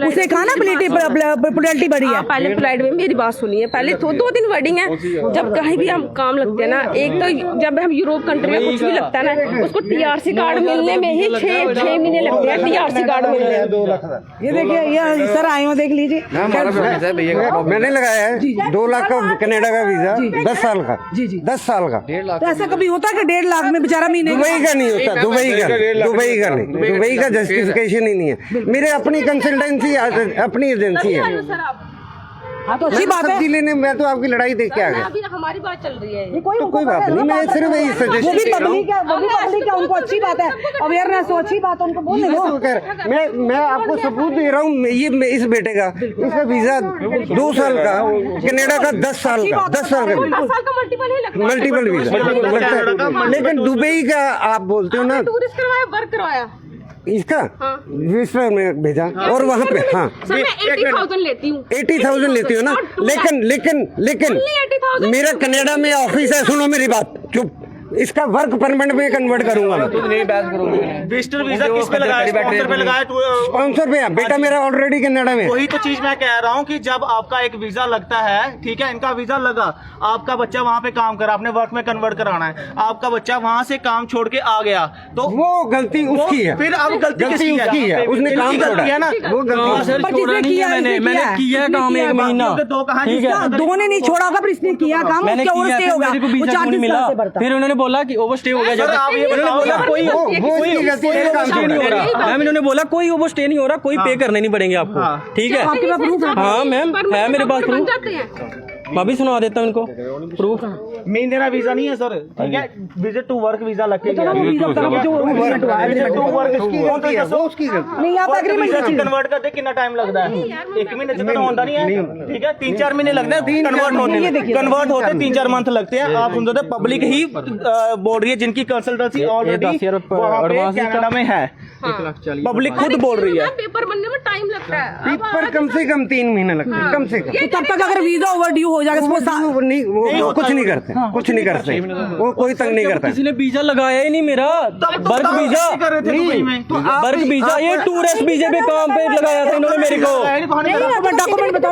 A: उसे कहा ना पेनल्टी बढ़ी है।
H: पहले फ्लाइट में मेरी बात सुनिए, पहले तो 2 दिन वर्डिंग है। जब कहीं भी हम काम लगते हैं ना, एक तो जब हम यूरोप कंट्री में कुछ भी लगता है ना, उसको TRC कार्ड मिलने में ही 6 महीने लगते हैं। TRC कार्ड मिलने में
A: ये देखिए, ये सर आए हो, देख लीजिए।
I: मैंने लगाया है 2 लाख का कनाडा का वीजा, 10 साल का। जी 10 साल का।
A: तो ऐसा कभी होता है कि 1.5 लाख में बेचारा महीने?
I: दुबई का नहीं होता, दुबई का जस्टिफिकेशन ही नहीं है। मेरे अपनी कंसल्टेंसी, अपनी एजेंसी है।
A: हाँ तो अच्छी बात है।
I: सब्जी लेने मैं तो आपकी लड़ाई देख के आ गया।
H: अभी हमारी बात चल रही है।
A: ये कोई
I: बात नहीं, मैं सिर्फ यही सजेशन
A: वो भी पब्लिक है, उनको अच्छी बात है, अवेयरनेस हो, अच्छी बात है, उनको बोलने दो।
I: मैं आपको सबूत दे रहा हूँ, ये इस बेटे का, इसका वीजा 2 साल का, कनाडा का 10 साल का, 10 साल का मल्टीपल वीजा। लेकिन दुबई का आप बोलते हो ना,
H: टूरिस्ट करवाया, वर्क करवाया,
I: इसका विस्फर में भेजा और वहाँ पे, हाँ
H: 80,000 लेती हूँ।
I: 80,000 लेती हो ना, लेकिन मेरा कनाडा में ऑफिस है। सुनो मेरी बात, चुप। इसका वर्क परमिट में कन्वर्ट करूंगा मैं।
F: विजिटर वीजा किस पे लगाया? स्पॉन्सर पे लगाया।
I: स्पॉन्सर पे बेटा मेरा ऑलरेडी कनाडा में।
F: वही तो चीज मैं कह रहा हूँ कि जब आपका एक वीजा लगता है, ठीक है, इनका वीजा लगा, आपका बच्चा वहाँ पे काम करा, आपने वर्क में कन्वर्ट कराना है, आपका बच्चा वहाँ से काम छोड़ के आ गया, तो
I: वो गलती उसकी है।
F: फिर अब गलती
I: उसकी है, उसने काम छोड़ा
F: है ना।
I: वो गलती
A: किया,
D: मैंने किया काम 1 महीना, ठीक है,
A: 2 ने नहीं छोड़ा होगा, पर इसने किया काम,
D: मैंने
A: उसके और
D: किया,
A: stay होगा,
D: मेरे को
A: वो
D: वीजा
A: 40
D: नहीं मिला,
A: साल से बढ़ता।
D: फिर उन्होंने बोला कि ओवरस्टे हो गया। जब उन्होंने बोला कोई ओवरस्टे नहीं हो रहा मैम, इन्होंने बोला कोई ओवरस्टे नहीं हो रहा, कोई पे करने नहीं पड़ेंगे आपको, ठीक है।
A: आपके पास प्रूफ है?
D: हाँ मैम, है मेरे पास प्रूफ, मैं भी सुना देता हूँ इनको प्रूफ।
F: मेन देना वीजा नहीं है सर, ठीक है, विजिट टू वर्क वीजा लग के
A: नहीं, आप एग्रीमेंट
F: कन्वर्ट करते कितना टाइम लगता है? 1 महीने से तो होता नहीं है, ठीक है, 3-4 महीने लगते हैं कन्वर्ट होते 3-4 मंथ लगते हैं। आप सुन रहे, पब्लिक ही बोल रही है, जिनकी कंसल्टेंसी ऑलरेडी कनाडा में है, पब्लिक खुद बोल रही है।
H: पेपर बनने में टाइम लगता है,
I: पेपर कम से कम 3 महीने लगते हैं, कम से कम।
A: तो तब तक अगर वीजा ओवर ड्यू हो जाएगा,
I: वो कुछ नहीं करते, कुछ नहीं करते, वो कोई तंग नहीं करता।
D: किसी ने वीजा लगाया ही नहीं मेरा, वर्क वीजा, वर्क वीजा, ये टूरिस्ट वीजे पे काम पे लगाया था इन्होंने मेरे को।
A: डॉक्यूमेंट बताओ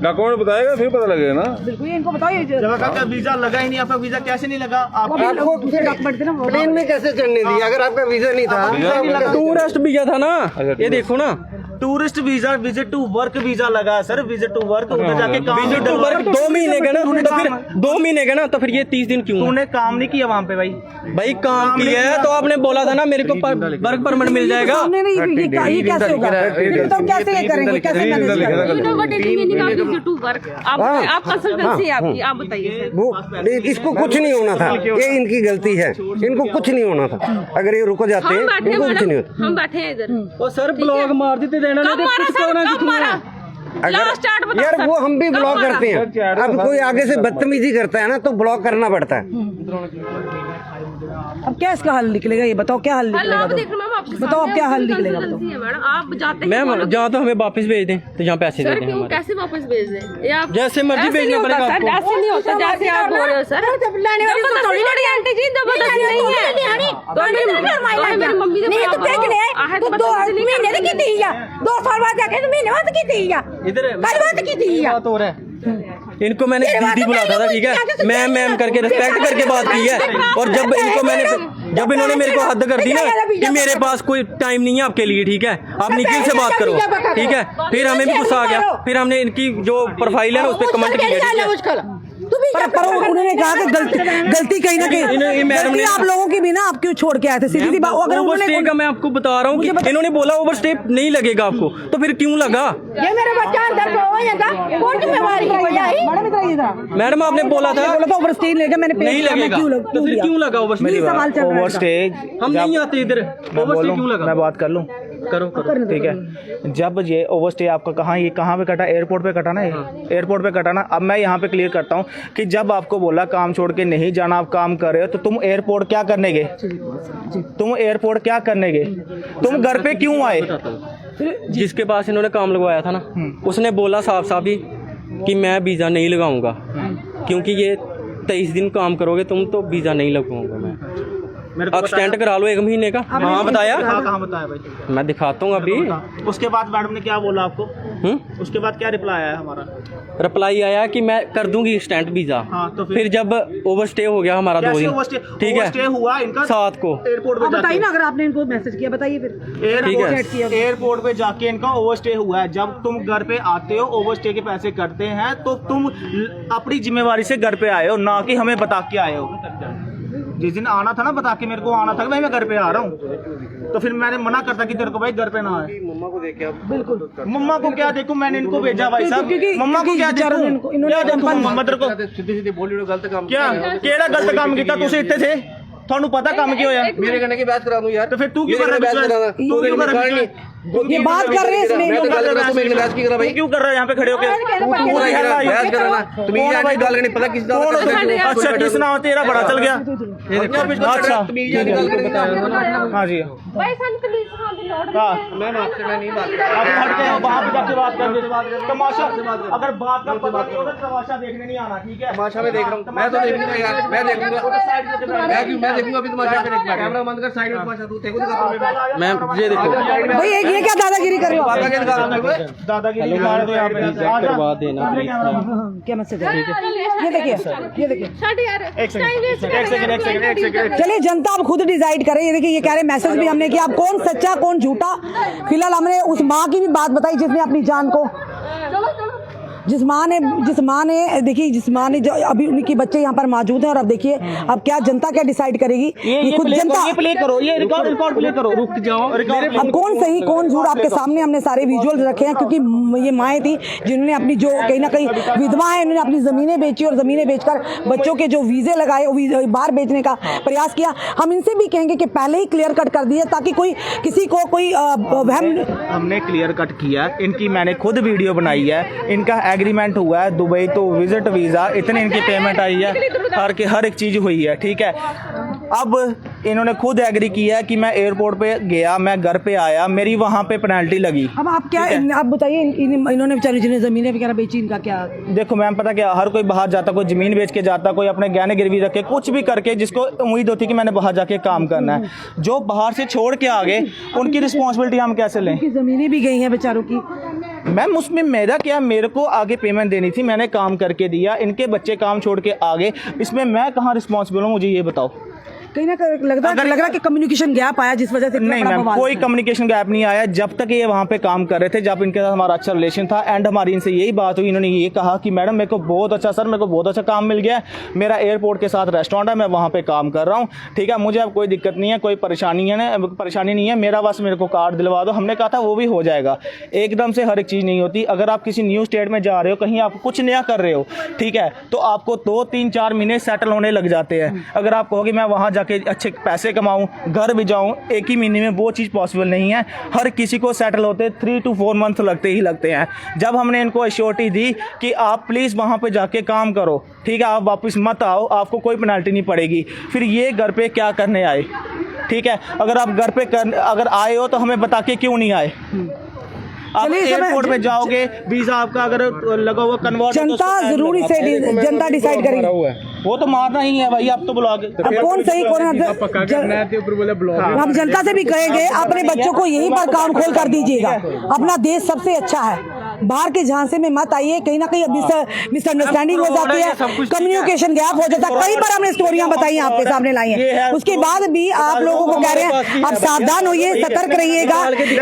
J: डॉक्यूमेंट बताएगा फिर पता लगेगा ना।
A: बिल्कुल, इनको बताओ।
F: जब आपका वीजा लगा ही नहीं, आपका वीजा कैसे नहीं लगा?
I: आपको डॉक्यूमेंट थे ना, प्लेन में कैसे चढ़ने दिया अगर आपका वीजा नहीं था?
D: टूरिस्ट वीजा था ना, ये देखो ना,
F: tourist visa, visit to work visa लगा सर, विजिट टू वर्क, उधर जाके काम,
D: विजिट टू वर्क 2 महीने का ना, तो फिर 2 महीने का ना, तो फिर ये 30 दिन क्यों?
F: तूने काम नहीं किया वहाँ पे भाई
D: काम किया है तो आपने बोला था ना मेरे को वर्क परमिट मिल जाएगा।
A: ये कैसे होगा? कैसे करेंगे, कैसे
H: आप कंसल्टेंसी आपकी, आप बताइए।
I: वो इसको कुछ नहीं होना था, ये इनकी गलती है, इनको कुछ नहीं होना था। अगर ये रुको जाते इनको कुछ नहीं होता।
H: हम बैठे हैं इधर।
D: और सर ब्लॉग मार देते देना नहीं,
H: लास्ट चार्ट बताओ
I: यार
H: सर।
I: वो हम भी
H: कब
I: ब्लॉक
H: मारा?
I: करते हैं। अब कोई आगे से बदतमीजी करता है ना तो ब्लॉक करना पड़ता है।
A: अब क्या इसका हल निकलेगा, ये बताओ क्या हल
H: हल
A: निकलेगा?
H: आप देख रहे हो मैम, आपके
A: बताओ आप
H: सामने
A: क्या हल
H: आपकी
A: निकलेगा,
H: consultancy है मैडम, आप जाते हैं
D: मैम
H: बोलो-
D: जहाँ तो हमें वापस भेज दें तो यहाँ पैसे दे
H: सर
D: दें
H: क्यों,
D: हमारे।
H: कैसे वापस भेज दें? ये आप
D: जैसे मर्जी
H: ऐसे
D: भेजना
H: नहीं
D: पड़ेगा
H: होता सर,
D: आपको।
H: ऐसे नहीं होता जैसे आप बोल रहे हो सर।
B: जब लाने वाली तो
H: जबरदस्ती थोड़ी है आंटी जी, जबरदस्ती नहीं है। तो मेरी मम्मी ने
B: नहीं तो भेजने तो 2 महीने की दी या 2 साल बाद जाके तो महीने बाद की दी या
D: इधर
B: कल बाद की दी या
D: बात हो रहा है। इनको मैंने दीदी बुलाता था, ठीक है, मैम करके रिस्पेक्ट करके बात की है। और जब इन्होंने मेरे को हद कर दी ना कि मेरे पास कोई टाइम नहीं है आपके लिए, ठीक है, आप निखिल से बात करो, ठीक है, फिर हमें भी गुस्सा आ गया। फिर हमने इनकी जो प्रोफाइल है ना उस पर कमेंट किया, ठीक है।
A: पर उन्होंने कहा कि गलती कहीं ना कहीं गलती आप लोगों की भी ना, आप क्यों छोड़ के आए थे? सीधी सी बात, अगर
D: ओवरस्टे का मैं आपको बता रहा हूँ कि इन्होंने बोला ओवरस्टे नहीं लगेगा आपको, तो फिर क्यों लगा?
B: ये मेरा बच्चा अंदर हो जाता कौन जिम्मेवारी कोई आई?
D: मैडम आपने बोला था
A: ओवरस्टे लेगा, मैंने पे
D: नहीं
A: किया, मैं
D: लगेगा, तो फिर क्यों लगा ओवरस्टे?
A: यही सवाल चल रहा है।
F: ओवरस्टेज
D: हम नहीं आते इधर, ओवरस्टे क्यों लगा?
F: मैं बात कर लूँ,
D: करो
F: ठीक है। जब ये ओवरस्टे आपका कहाँ पे कटा? एयरपोर्ट पे कटा ना, एयरपोर्ट पे कटा ना। अब मैं यहाँ पे क्लियर करता हूँ कि जब आपको बोला काम छोड़ के नहीं जाना, आप काम कर रहे हो, तो तुम एयरपोर्ट क्या करने गए? तुम एयरपोर्ट क्या करने गए? तुम घर पे क्यों आए?
D: जिसके पास इन्होंने काम लगवाया था ना, उसने बोला साफ साफ ही कि मैं वीज़ा नहीं लगाऊंगा, क्योंकि ये 23 दिन काम करोगे तुम तो वीज़ा नहीं लगाऊंगा मैं। एक्सटेंड करा लो 1 महीने का। हाँ बताया,
F: कहाँ बताया भाई?
D: मैं दिखाता हूँ अभी।
F: उसके बाद मैडम ने क्या बोला आपको? उसके बाद क्या रिप्लाई आया हमारा?
D: रिप्लाई आया कि मैं कर दूंगी स्टैंड वीज़ा।
F: हाँ, तो
D: फिर जब ओवरस्टे हो गया हमारा 2 दिन, ठीक
F: ओवरस्टे
D: है,
F: हुआ इनका
D: 7 को
F: एयरपोर्ट पे
A: बताइए ना, अगर आपने इनको मैसेज किया बताइए फिर।
F: एयरपोर्ट पे जाके इनका ओवरस्टे हुआ है। जब तुम घर पे आते हो, ओवरस्टे के पैसे करते हैं, तो तुम अपनी जिम्मेवारी से घर पे आए हो, ना कि हमें बता के आए हो। जिस दिन आना था ना, बता के मेरे को आना था कि भाई मैं घर पे आ रहा हूँ, तो फिर मैंने मना करता कि तेरे को भाई घर पे ना आए। मम्मा को देखे, बिल्कुल मम्मा को क्या देखूं, मैंने इनको भेजा भाई साहब, मम्मा को क्या देखूं, क्या देखूं मम्मा तेरे को? क्या केड़ा गलत काम किया? तुम इतने थे, थानू पता काम क्यों होया?
I: मेरे कहने की बात करा दूं यार,
F: तो फिर तू क्यों कर रहा है? तू क्यों कर रहा है?
A: ये बात कर रहे हैं इसमें,
I: मैं तो गल कर रहा हूं, तू मेरी बहस की कर रहा भाई,
F: क्यों कर रहा है यहाँ पे खड़े होके?
I: बहस कर रहा ना, तुम ये आंटी गाल नहीं पता किस
F: कौन हो तुम? अच्छा किस नाम तेरा बड़ा चल गया? अच्छा हाँ जी,
H: भाई सन प्लीज हाँ दी लॉर्ड
F: हाँ
I: मैम आपसे मैं नहीं बात
F: अब हट के वहाँ पे जाके बात कर, तमाशा अगर बात का पता नहीं होगा तमाशा देखने नहीं आना, ठीक है?
I: तमाशा में देख रहा हूँ, मैं तो देखूंगा यार, मैं देखूंगा, मैं देखूंगा अभी तमाशा पे देख, कैमरा बंद कर, साइड में तमाशा तू देखो दिखा।
D: मैं ये देखो
A: भाई ये क्या दादागिरी कर रहे हो आप?
F: दादागिरी दिखा रहे हो यहाँ पे,
D: करवा देना please।
A: क्या मैसेज है? ये देखिए
H: शट यार,
F: एक सेकंड
A: चलिए जनता अब खुद डिसाइड करे। ये देखिए ये कह रहे मैसेज भी हमने किया, अब कौन सच्चा कौन झूठा। फिलहाल हमने उस माँ की भी बात बताई जिसने अपनी जान को, जिस माँ ने देखिए जिस माँ ने जो अभी उनके बच्चे यहाँ पर मौजूद हैं। और अब देखिए अब क्या जनता क्या डिसाइड करेगी, ये खुद जनता।
F: ये प्ले करो, ये रिकॉर्ड प्ले करो, रुक जाओ।
A: अब कौन सही कौन झूठ आपके सामने हमने सारे विजुअल रखे हैं, क्योंकि ये माएँ थी जिन्होंने अपनी जो कहीं ना कहीं विधवा है, उन्होंने अपनी ज़मीनें बेची और ज़मीनें बेचकर बच्चों के जो वीज़े लगाए बाहर बेचने का प्रयास किया। हम इनसे भी कहेंगे कि पहले ही क्लियर कट कर दिए ताकि कोई किसी को कोई वहम।
F: हमने क्लियर कट किया, इनकी मैंने खुद वीडियो बनाई है, इनका एग्रीमेंट हुआ है दुबई तो विजिट वीज़ा, इतनी इनकी पेमेंट आई है, हर एक चीज़ हुई है, ठीक है। अब इन्होंने खुद एग्री किया कि मैं एयरपोर्ट पे गया, मैं घर पे आया, मेरी वहाँ पे पेनल्टी लगी।
A: अब आप क्या आप बताइए, इन्होंने बेचारे जिन्हें ज़मीनें वगैरह बेची, इनका क्या?
F: देखो मैम, पता क्या, हर कोई बाहर जाता, कोई ज़मीन बेच के जाता, कोई अपने गहने गिरवी रख के कुछ भी करके, जिसको उम्मीद होती है कि मैंने बाहर जाके काम करना है। जो बाहर से छोड़ के आ गए उनकी रिस्पॉन्सिबिलिटी हम कैसे लें?
A: ज़मीनें भी गई हैं बेचारों की।
F: मैम उसमें मेरा क्या, मेरे को आगे पेमेंट देनी थी, मैंने काम करके दिया, इनके बच्चे काम छोड़ के आ गए, इसमें मैं कहाँ रिस्पॉन्सिबल हूँ? मुझे ये बताओ।
A: कहीं ना कहीं लग रहा है कि कम्युनिकेशन गैप आया जिस वजह से
F: नहीं मैम, कोई कम्युनिकेशन गैप नहीं आया। जब तक ये वहाँ पे काम कर रहे थे, जब इनके साथ हमारा अच्छा रिलेशन था, एंड हमारी इनसे यही बात हुई, इन्होंने ये कहा कि मैडम मेरे को बहुत अच्छा, सर मेरे को बहुत अच्छा काम मिल गया है, मेरा एयरपोर्ट के साथ रेस्टोरेंट है, मैं वहाँ पे काम कर रहा हूँ, ठीक है, मुझे अब कोई दिक्कत नहीं है, कोई परेशानी नहीं है, मेरा बस मेरे को कार्ड दिलवा दो। हमने कहा था वो भी हो जाएगा। एकदम से हर एक चीज़ नहीं होती। अगर आप किसी न्यू स्टेट में जा रहे हो, कहीं आप कुछ नया कर रहे हो, ठीक है, तो आपको 2, 3, 4 महीने सेटल होने लग जाते हैं। अगर आप कहोगे मैं वहाँ जाके जाके अच्छे पैसे कमाऊँ, घर भी जाऊँ, एक ही महीने में वो चीज़ पॉसिबल नहीं है। हर किसी को सेटल होते 3 to 4 मंथ लगते हैं। जब हमने इनको अश्योरिटी दी कि आप प्लीज़ वहाँ पे जाके काम करो, ठीक है, आप वापस मत आओ, आपको कोई पेनल्टी नहीं पड़ेगी, फिर ये घर पे क्या करने आए? ठीक है, अगर आप घर पे अगर आए हो तो हमें बता के क्यों नहीं आए? आप एयरपोर्ट पे जाओगे, वीजा आपका अगर लगा हुआ कन्वर्ट,
A: जनता जरूर इसे जनता डिसाइड करेगी।
F: वो तो मारना ही है भाई, अब तो ब्लॉग
A: अब कौन सही कौन हम जनता से भी कहेंगे अपने बच्चों को यहीं पर काम खोल कर दीजिएगा। अपना देश सबसे अच्छा है, बाहर के झांसे में मत आइए। कहीं ना कहीं मिसअंडरस्टैंडिंग हो जाती है, कम्युनिकेशन गैप हो जाता है। कई बार हमने स्टोरियां बताई हैं, आपके सामने लाई हैं, उसके बाद भी आप लोगों को कह रहे हैं आप सावधान होइए, सतर्क रहिएगा,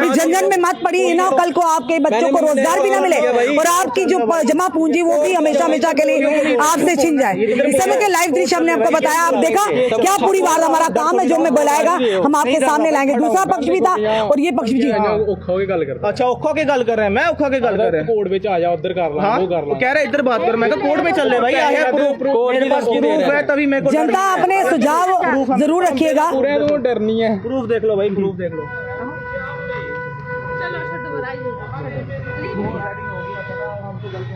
A: झंझट में मत पड़िए ना, कल को आपके बच्चों को रोजगार भी ना मिले और आपकी जो जमा पूंजी वो भी हमेशा हमेशा के लिए आपसे छिन जाए। इस समय के लाइव दृश्य हमने आपको बताया, आप देखा क्या पूरी बात हमारा काम है, जो हमें बुलाएगा हम आपके सामने लाएंगे। दूसरा पक्ष भी था और ये पक्ष भी।
F: अच्छा, औखा के गल कर रहे हैं, मैं औखा के गल कर रहे हैं, कोर्ट में आ जा, उधर कर ला, वो कर ला, कह रहे इधर बात कर, मैं कोर्ट में चल रहे भाई, आया प्रूफ है तभी मेरे को।
A: जनता अपने सुझाव जरूर रखिएगा,
F: डर नहीं है, प्रूफ देख लो भाई, प्रूफ देख लो।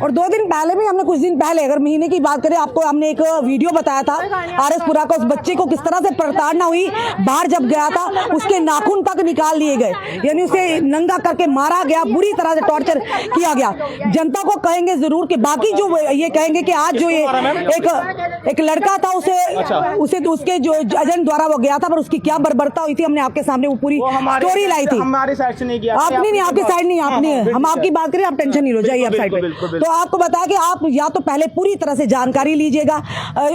A: और 2 दिन पहले भी हमने कुछ दिन पहले अगर महीने की बात करें, आपको हमने एक वीडियो बताया था RS पुरा का, उस बच्चे को किस तरह से प्रताड़ना हुई। बाहर जब गया था उसके नाखून तक निकाल लिए गए, यानी उसे नंगा करके मारा गया, बुरी तरह से टॉर्चर किया गया। जनता को कहेंगे जरूर कि बाकी जो ये कहेंगे कि आज जो ये एक लड़का था उसे उसके जो एजेंट द्वारा वो गया था, पर उसकी क्या बर्बरता हुई थी हमने आपके सामने वो पूरी स्टोरी लाई थी।
F: हमारे साइड से नहीं किया
A: आपने नहीं, आपकी साइड नहीं, आपने हम आपकी बात करें, आप टेंशन नहीं लो, जाइए आप साइड पे। तो आपको बताया कि आप या तो पहले पूरी तरह से जानकारी लीजिएगा,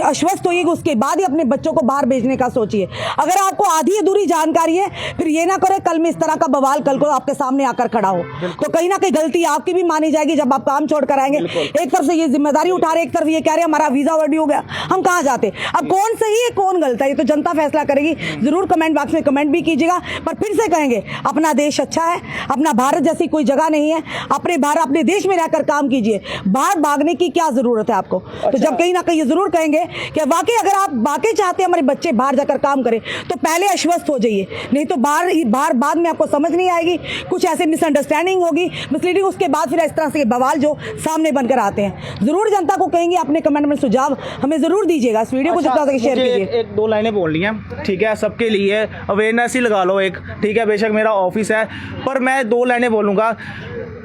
A: आश्वस्त होइएगा, उसके बाद ही अपने बच्चों को बाहर भेजने का सोचिए। अगर आपको आधी अधूरी जानकारी है फिर ये ना करें कल में इस तरह का बवाल कल को आपके सामने आकर खड़ा हो, तो कहीं ना कहीं गलती आपकी भी मानी जाएगी जब आप काम छोड़ कर आएंगे। एक तरफ से ये जिम्मेदारी उठा रहे, एक तरफ ये कह रहे हमारा वीजा वर्डी हो गया, हम कहाँ जाते? अब कौन सही है कौन गलत है ये तो जनता फैसला करेगी। जरूर कमेंट बॉक्स में कमेंट भी कीजिएगा, पर फिर से कहेंगे अपना देश अच्छा है, अपना भारत जैसी कोई जगह नहीं है, अपने देश में रहकर काम कीजिए, बाहर भागने की क्या जरूरत है आपको। तो जब कहीं ना कहीं ये जरूर कहेंगे कि वाकई अगर आप वाकई चाहते हैं हमारे बच्चे बाहर जाकर काम करें तो पहले आश्वस्त हो जाइए, नहीं तो बाहर बाद में आपको समझ नहीं आएगी, कुछ ऐसे मिसअंडरस्टैंडिंग होगी, मिसलीडिंग, उसके बाद फिर इस तरह से बवाल जो सामने बनकर आते हैं। जरूर जनता को कहेंगे अपने कमेंट में सुझाव हमें जरूर दीजिएगा, इस वीडियो को जितना तक शेयर कीजिए।
F: एक 2 लाइनें बोलनी है, ठीक है, सबके लिए अवेयरनेस ही लगा लो एक, ठीक है, बेशक मेरा ऑफिस है पर मैं 2 लाइनें बोलूँगा।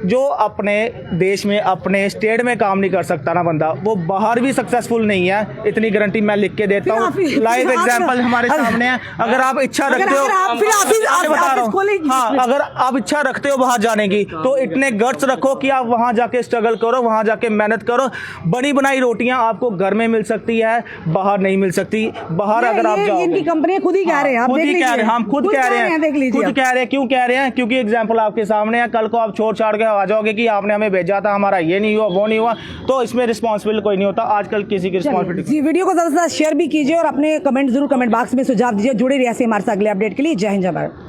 F: जो अपने देश में अपने स्टेट में काम नहीं कर सकता ना बंदा, वो बाहर भी सक्सेसफुल नहीं है, इतनी गारंटी मैं लिख के देता हूँ। लाइव एग्जांपल हमारे सामने है। अगर आप इच्छा रखते हो, हाँ, अगर आप इच्छा रखते हो बाहर जाने की तो इतने गट्स रखो कि आप वहाँ जाके स्ट्रगल करो, वहाँ जाके मेहनत करो। बनी बनाई रोटियां आपको घर में मिल सकती है, बाहर नहीं मिल सकती। बाहर अगर आप जाओ,
A: इनकी कंपनी खुद ही कह रहे हैं,
F: खुद ही कह रहे हैं, हम खुद कह रहे हैं, खुद कह रहे हैं। क्यों कह रहे हैं? क्योंकि एग्जाम्पल आपके सामने है। कल को आप छोड़ छाड़ के आ जाओगे कि आपने हमें भेजा था, हमारा ये नहीं हुआ, वो नहीं हुआ, तो इसमें रिस्पॉन्सिबल कोई नहीं होता। आजकल किसी की रिस्पॉन्सिबिलिटी।
A: वीडियो को ज्यादा से ज्यादा शेयर भी कीजिए और अपने कमेंट जरूर कमेंट बॉक्स में सुझाव दीजिए। जुड़े रहिए ऐसे हमारे साथ अगले अपडेट के लिए। जय हिंद, जय भारत।